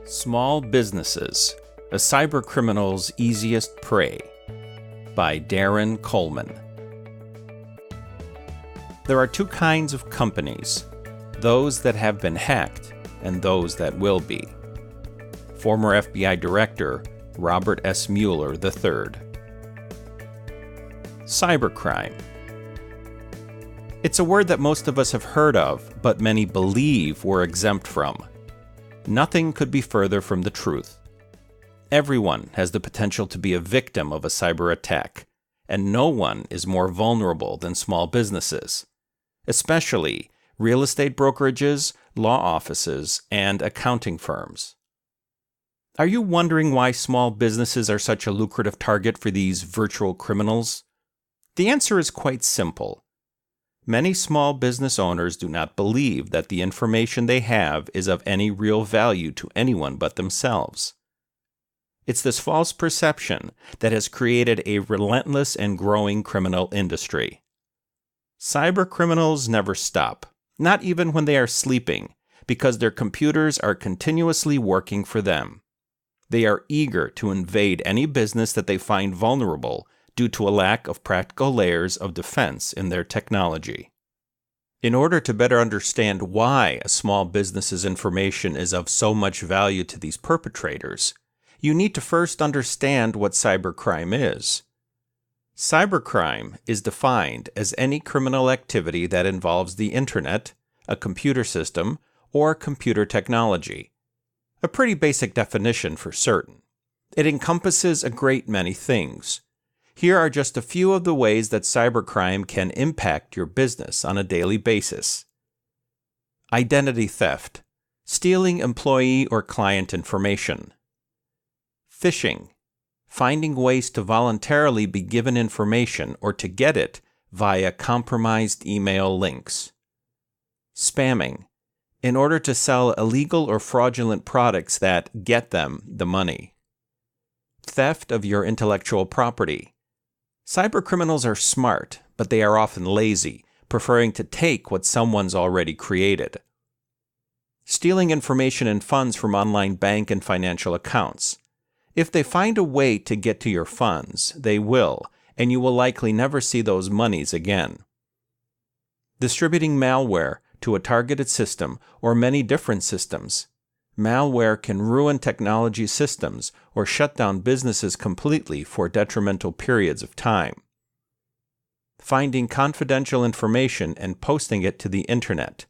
Small Businesses, a Cybercriminal's Easiest Prey by Darren Coleman. There are two kinds of companies, those that have been hacked and those that will be. Former FBI Director Robert S. Mueller III. Cybercrime. It's a word that most of us have heard of, but many believe we're exempt from. Nothing could be further from the truth. Everyone has the potential to be a victim of a cyber attack, and no one is more vulnerable than small businesses, especially real estate brokerages, law offices, and accounting firms. Are you wondering why small businesses are such a lucrative target for these virtual criminals? The answer is quite simple. Many small business owners do not believe that the information they have is of any real value to anyone but themselves. It's this false perception that has created a relentless and growing criminal industry. Cybercriminals never stop, not even when they are sleeping, because their computers are continuously working for them. They are eager to invade any business that they find vulnerable due to a lack of practical layers of defense in their technology. In order to better understand why a small business's information is of so much value to these perpetrators, you need to first understand what cybercrime is. Cybercrime is defined as any criminal activity that involves the internet, a computer system, or computer technology. A pretty basic definition for certain. It encompasses a great many things. Here are just a few of the ways that cybercrime can impact your business on a daily basis. Identity theft, stealing employee or client information. Phishing, finding ways to voluntarily be given information or to get it via compromised email links. Spamming, in order to sell illegal or fraudulent products that get them the money. Theft of your intellectual property. Cybercriminals are smart, but they are often lazy, preferring to take what someone's already created. Stealing information and funds from online bank and financial accounts. If they find a way to get to your funds, they will, and you will likely never see those monies again. Distributing malware to a targeted system or many different systems. Malware can ruin technology systems or shut down businesses completely for detrimental periods of time. Finding confidential information and posting it to the internet.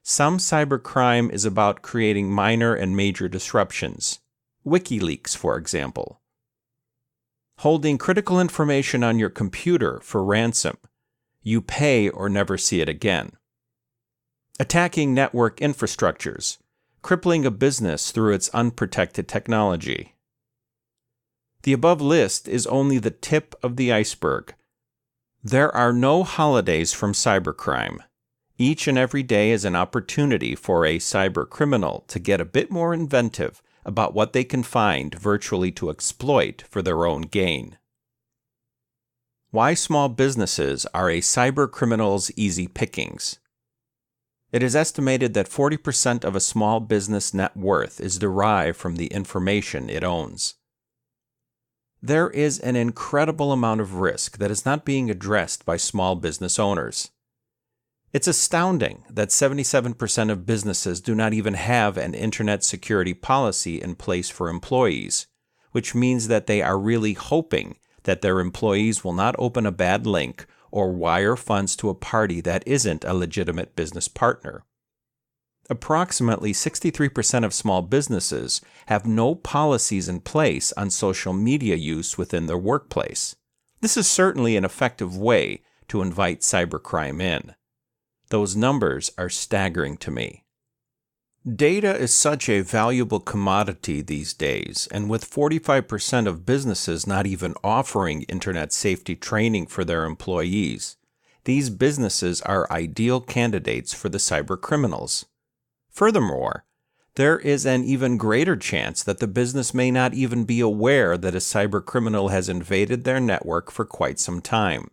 Some cybercrime is about creating minor and major disruptions. WikiLeaks, for example. Holding critical information on your computer for ransom. You pay or never see it again. Attacking network infrastructures. Crippling a business through its unprotected technology. The above list is only the tip of the iceberg. There are no holidays from cybercrime. Each and every day is an opportunity for a cybercriminal to get a bit more inventive about what they can find virtually to exploit for their own gain. Why small businesses are a cybercriminal's easy pickings. It is estimated that 40% of a small business net worth is derived from the information it owns. There is an incredible amount of risk that is not being addressed by small business owners. It's astounding that 77% of businesses do not even have an internet security policy in place for employees, which means that they are really hoping that their employees will not open a bad link or wire funds to a party that isn't a legitimate business partner. Approximately 63% of small businesses have no policies in place on social media use within their workplace. This is certainly an effective way to invite cybercrime in. Those numbers are staggering to me. Data is such a valuable commodity these days, and with 45% of businesses not even offering internet safety training for their employees, these businesses are ideal candidates for the cybercriminals. Furthermore, there is an even greater chance that the business may not even be aware that a cybercriminal has invaded their network for quite some time.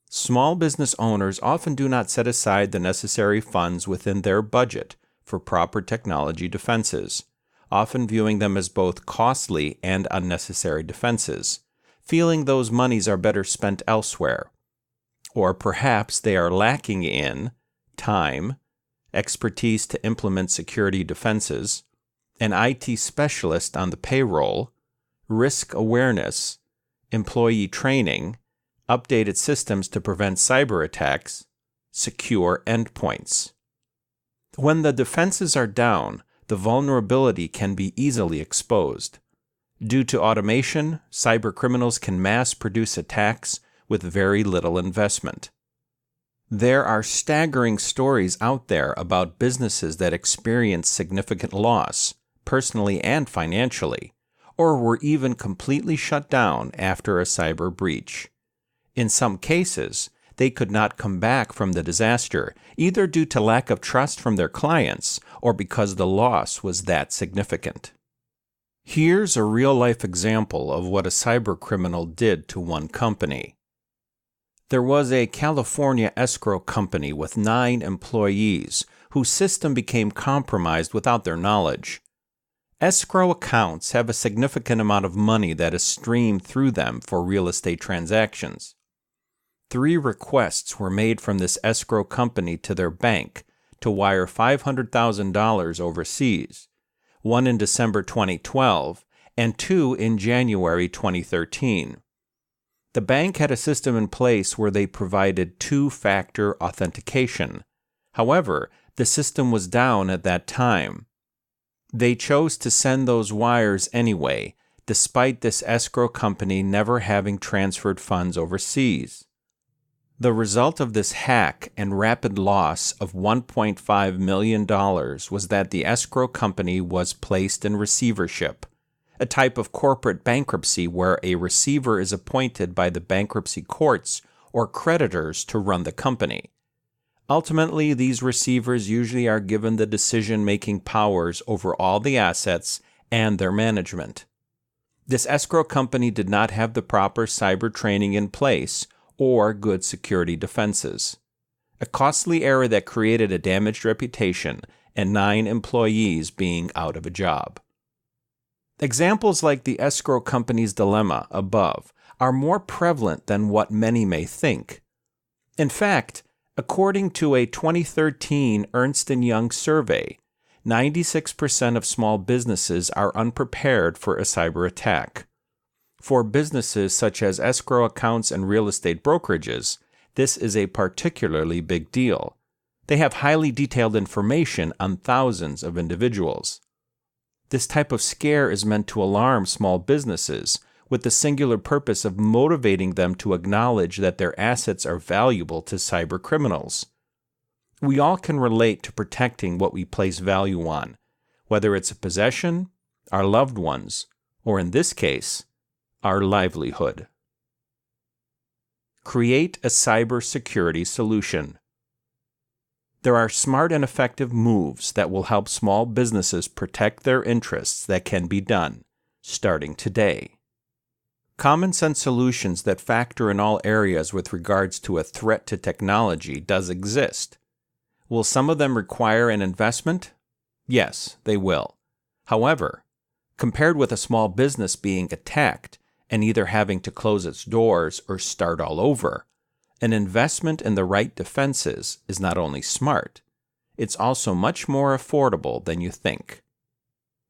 Small business owners often do not set aside the necessary funds within their budget for proper technology defenses, often viewing them as both costly and unnecessary defenses, feeling those monies are better spent elsewhere. Or perhaps they are lacking in time, expertise to implement security defenses, an IT specialist on the payroll, risk awareness, employee training, updated systems to prevent cyber attacks, secure endpoints. When the defenses are down, the vulnerability can be easily exposed. Due to automation, cybercriminals can mass-produce attacks with very little investment. There are staggering stories out there about businesses that experienced significant loss, personally and financially, or were even completely shut down after a cyber breach. In some cases, they could not come back from the disaster, either due to lack of trust from their clients or because the loss was that significant. Here's a real-life example of what a cybercriminal did to one company. There was a California escrow company with 9 employees whose system became compromised without their knowledge. Escrow accounts have a significant amount of money that is streamed through them for real estate transactions. 3 requests were made from this escrow company to their bank to wire $500,000 overseas, one in December 2012 and 2 in January 2013. The bank had a system in place where they provided 2-factor authentication. However, the system was down at that time. They chose to send those wires anyway, despite this escrow company never having transferred funds overseas. The result of this hack and rapid loss of $1.5 million was that the escrow company was placed in receivership, a type of corporate bankruptcy where a receiver is appointed by the bankruptcy courts or creditors to run the company. Ultimately, these receivers usually are given the decision-making powers over all the assets and their management. This escrow company did not have the proper cyber training in place or good security defenses. A costly error that created a damaged reputation and 9 employees being out of a job. Examples like the escrow company's dilemma above are more prevalent than what many may think. In fact, according to a 2013 Ernst & Young survey, 96% of small businesses are unprepared for a cyber attack. For businesses such as escrow accounts and real estate brokerages, this is a particularly big deal. They have highly detailed information on thousands of individuals. This type of scare is meant to alarm small businesses with the singular purpose of motivating them to acknowledge that their assets are valuable to cybercriminals. We all can relate to protecting what we place value on, whether it's a possession, our loved ones, or in this case, our livelihood. Create a cybersecurity solution. There are smart and effective moves that will help small businesses protect their interests that can be done, starting today. Common sense solutions that factor in all areas with regards to a threat to technology does exist. Will some of them require an investment? Yes, they will. However, compared with a small business being attacked and either having to close its doors or start all over, an investment in the right defenses is not only smart, it's also much more affordable than you think.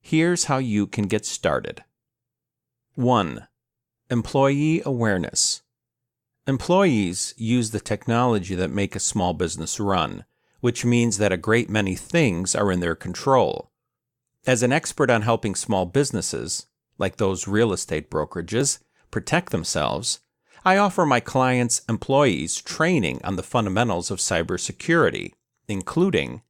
Here's how you can get started. 1. Employee awareness. Employees use the technology that make a small business run, which means that a great many things are in their control. As an expert on helping small businesses, like those real estate brokerages, protect themselves, I offer my clients' employees training on the fundamentals of cybersecurity, including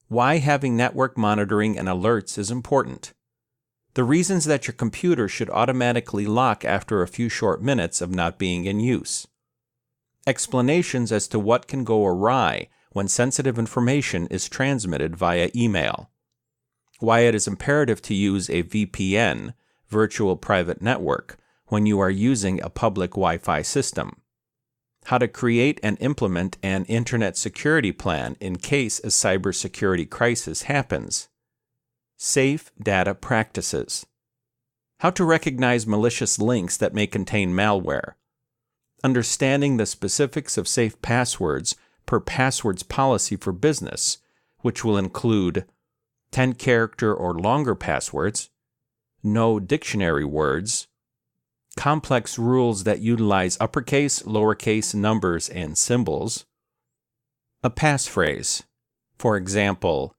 why having network monitoring and alerts is important, the reasons that your computer should automatically lock after a few short minutes of not being in use, explanations as to what can go awry when sensitive information is transmitted via email, why it is imperative to use a VPN, virtual private network, when you are using a public Wi-Fi system, how to create and implement an internet security plan in case a cybersecurity crisis happens, Safe data practices. How to recognize malicious links that may contain malware. Understanding the specifics of safe passwords per passwords policy for business, which will include 10-character or longer passwords, no dictionary words, complex rules that utilize uppercase, lowercase numbers, and symbols, a passphrase, for example,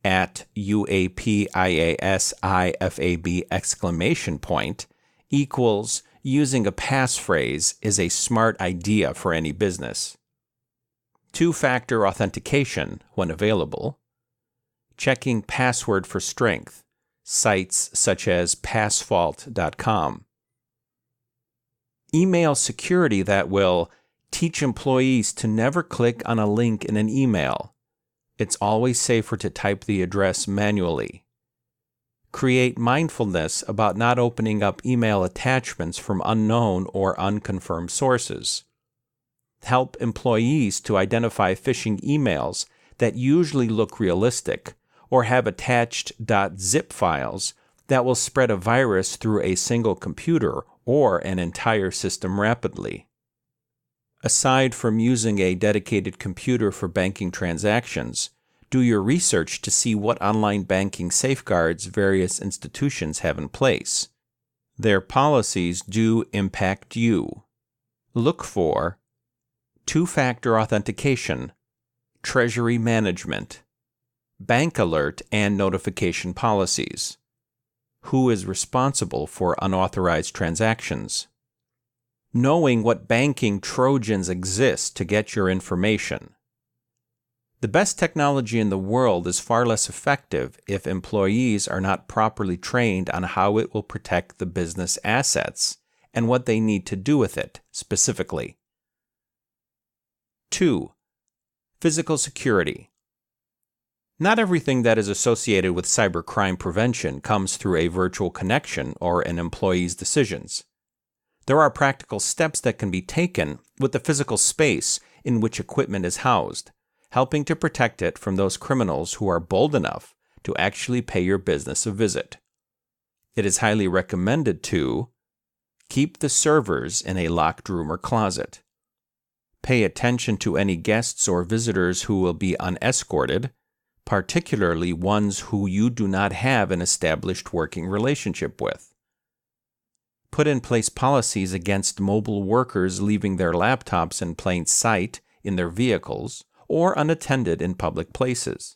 @UAPIASIFAB ! Equals using a passphrase is a smart idea for any business. Two-factor authentication when available. Checking password for strength, sites such as passfault.com. Email security that will teach employees to never click on a link in an email. It's always safer to type the address manually. Create mindfulness about not opening up email attachments from unknown or unconfirmed sources. Help employees to identify phishing emails that usually look realistic or have attached .zip files that will spread a virus through a single computer or an entire system rapidly. Aside from using a dedicated computer for banking transactions, do your research to see what online banking safeguards various institutions have in place. Their policies do impact you. Look for two-factor authentication, treasury management, bank alert and notification policies. Who is responsible for unauthorized transactions? Knowing what banking Trojans exist to get your information. The best technology in the world is far less effective if employees are not properly trained on how it will protect the business assets and what they need to do with it specifically. 2. Physical security. Not everything that is associated with cybercrime prevention comes through a virtual connection or an employee's decisions. There are practical steps that can be taken with the physical space in which equipment is housed, helping to protect it from those criminals who are bold enough to actually pay your business a visit. It is highly recommended to keep the servers in a locked room or closet. Pay attention to any guests or visitors who will be unescorted, particularly ones who you do not have an established working relationship with. Put in place policies against mobile workers leaving their laptops in plain sight in their vehicles or unattended in public places.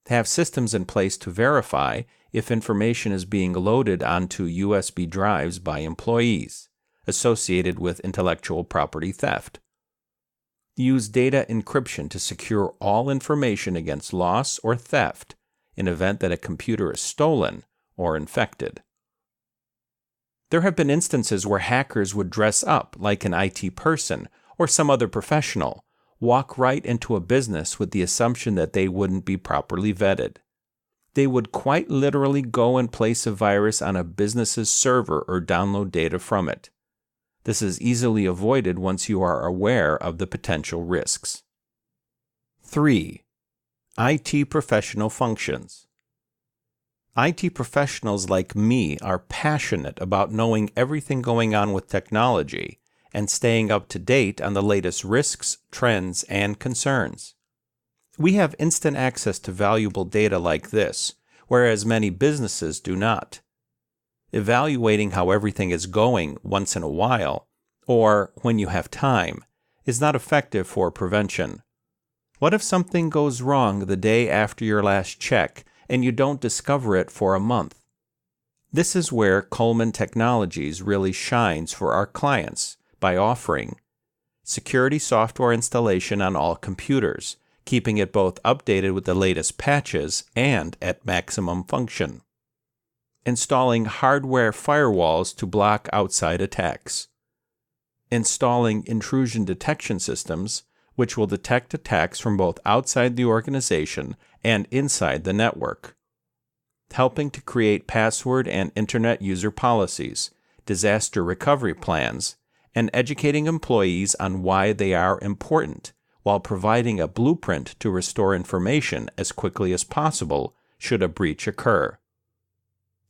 Have systems in place to verify if information is being loaded onto USB drives by employees associated with intellectual property theft. Use data encryption to secure all information against loss or theft in event that a computer is stolen or infected. There have been instances where hackers would dress up like an IT person or some other professional, walk right into a business with the assumption that they wouldn't be properly vetted. They would quite literally go and place a virus on a business's server or download data from it. This is easily avoided once you are aware of the potential risks. 3. IT professional functions. IT professionals like me are passionate about knowing everything going on with technology and staying up to date on the latest risks, trends, and concerns. We have instant access to valuable data like this, whereas many businesses do not. Evaluating how everything is going once in a while, or when you have time, is not effective for prevention. What if something goes wrong the day after your last check and you don't discover it for a month? This is where Coleman Technologies really shines for our clients by offering security software installation on all computers, keeping it both updated with the latest patches and at maximum function. Installing hardware firewalls to block outside attacks. Installing intrusion detection systems, which will detect attacks from both outside the organization and inside the network. Helping to create password and internet user policies, disaster recovery plans, and educating employees on why they are important, while providing a blueprint to restore information as quickly as possible should a breach occur.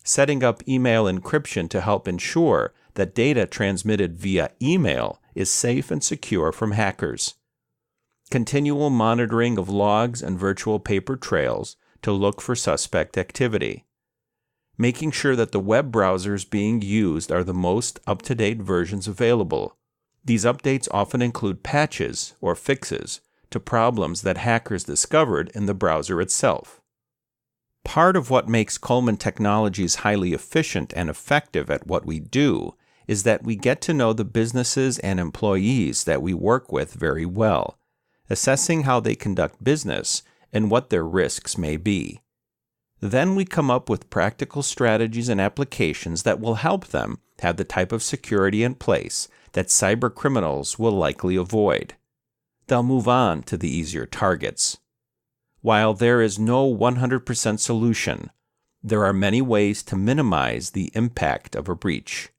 Setting up email encryption to help ensure that data transmitted via email is safe and secure from hackers. Continual monitoring of logs and virtual paper trails to look for suspect activity. Making sure that the web browsers being used are the most up-to-date versions available. These updates often include patches or fixes to problems that hackers discovered in the browser itself. Part of what makes Coleman Technologies highly efficient and effective at what we do is that we get to know the businesses and employees that we work with very well, assessing how they conduct business and what their risks may be. Then we come up with practical strategies and applications that will help them have the type of security in place that cybercriminals will likely avoid. They'll move on to the easier targets. While there is no 100% solution, there are many ways to minimize the impact of a breach.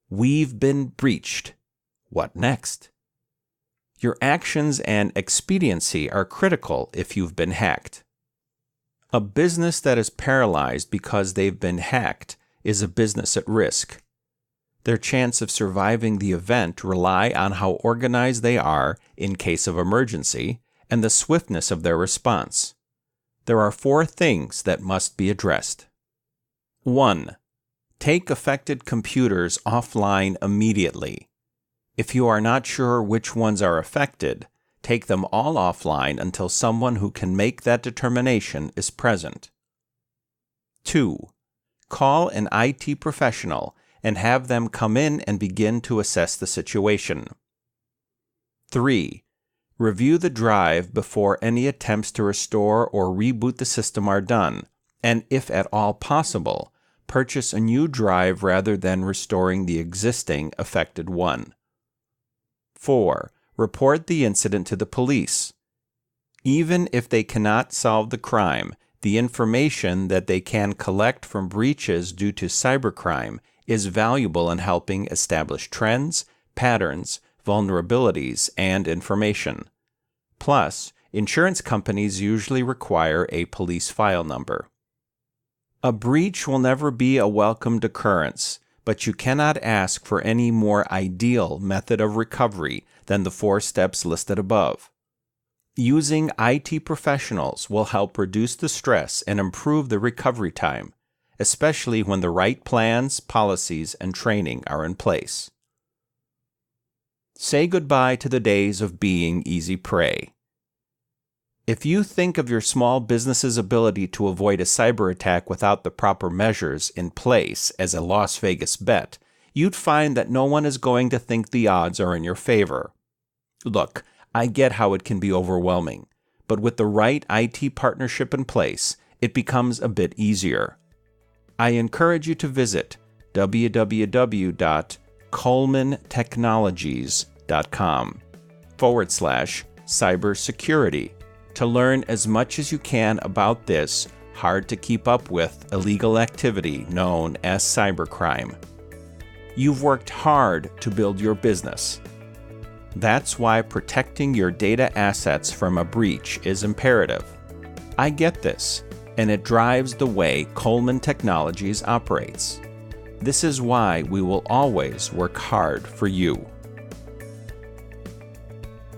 We've been breached. What next? Your actions and expediency are critical if you've been hacked. A business that is paralyzed because they've been hacked is a business at risk. Their chance of surviving the event rely on how organized they are in case of emergency and the swiftness of their response. There are 4 things that must be addressed. 1. Take affected computers offline immediately. If you are not sure which ones are affected, take them all offline until someone who can make that determination is present. 2. Call an IT professional and have them come in and begin to assess the situation. 3. Review the drive before any attempts to restore or reboot the system are done, and if at all possible, purchase a new drive rather than restoring the existing affected one. 4. Report the incident to the police. Even if they cannot solve the crime, the information that they can collect from breaches due to cybercrime is valuable in helping establish trends, patterns, vulnerabilities, and information. Plus, insurance companies usually require a police file number. A breach will never be a welcomed occurrence, but you cannot ask for any more ideal method of recovery than the 4 steps listed above. Using IT professionals will help reduce the stress and improve the recovery time, especially when the right plans, policies, and training are in place. Say goodbye to the days of being easy prey. If you think of your small business's ability to avoid a cyber attack without the proper measures in place as a Las Vegas bet, you'd find that no one is going to think the odds are in your favor. Look, I get how it can be overwhelming, but with the right IT partnership in place, it becomes a bit easier. I encourage you to visit www.colementechnologies.com/cybersecurity to learn as much as you can about this hard-to-keep-up-with illegal activity known as cybercrime. You've worked hard to build your business. That's why protecting your data assets from a breach is imperative. I get this, and it drives the way Coleman Technologies operates. This is why we will always work hard for you.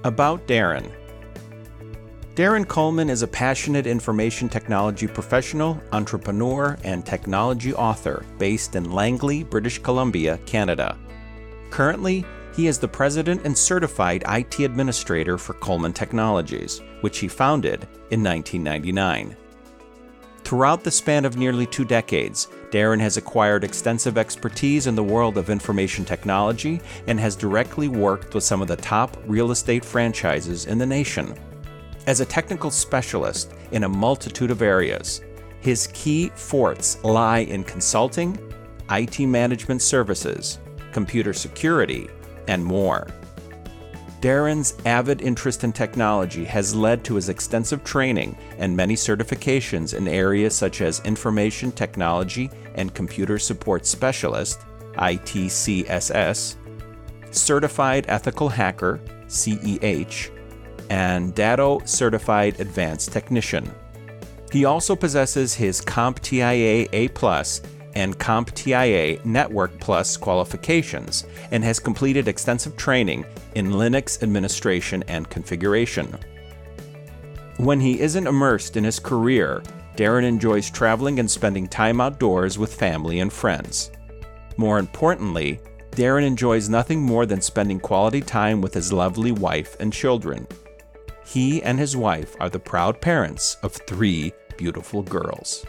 About Darren. Darren Coleman is a passionate information technology professional, entrepreneur, and technology author based in Langley, British Columbia, Canada. Currently, he is the president and certified IT administrator for Coleman Technologies, which he founded in 1999. Throughout the span of nearly 2 decades, Darren has acquired extensive expertise in the world of information technology and has directly worked with some of the top real estate franchises in the nation. As a technical specialist in a multitude of areas, his key fortes lie in consulting, IT management services, computer security, and more. Darren's avid interest in technology has led to his extensive training and many certifications in areas such as Information Technology and Computer Support Specialist, ITCSS, Certified Ethical Hacker, CEH, and Datto Certified Advanced Technician. He also possesses his CompTIA A+ and CompTIA Network Plus qualifications and has completed extensive training in Linux administration and configuration. When he isn't immersed in his career, Darren enjoys traveling and spending time outdoors with family and friends. More importantly, Darren enjoys nothing more than spending quality time with his lovely wife and children. He and his wife are the proud parents of 3 beautiful girls.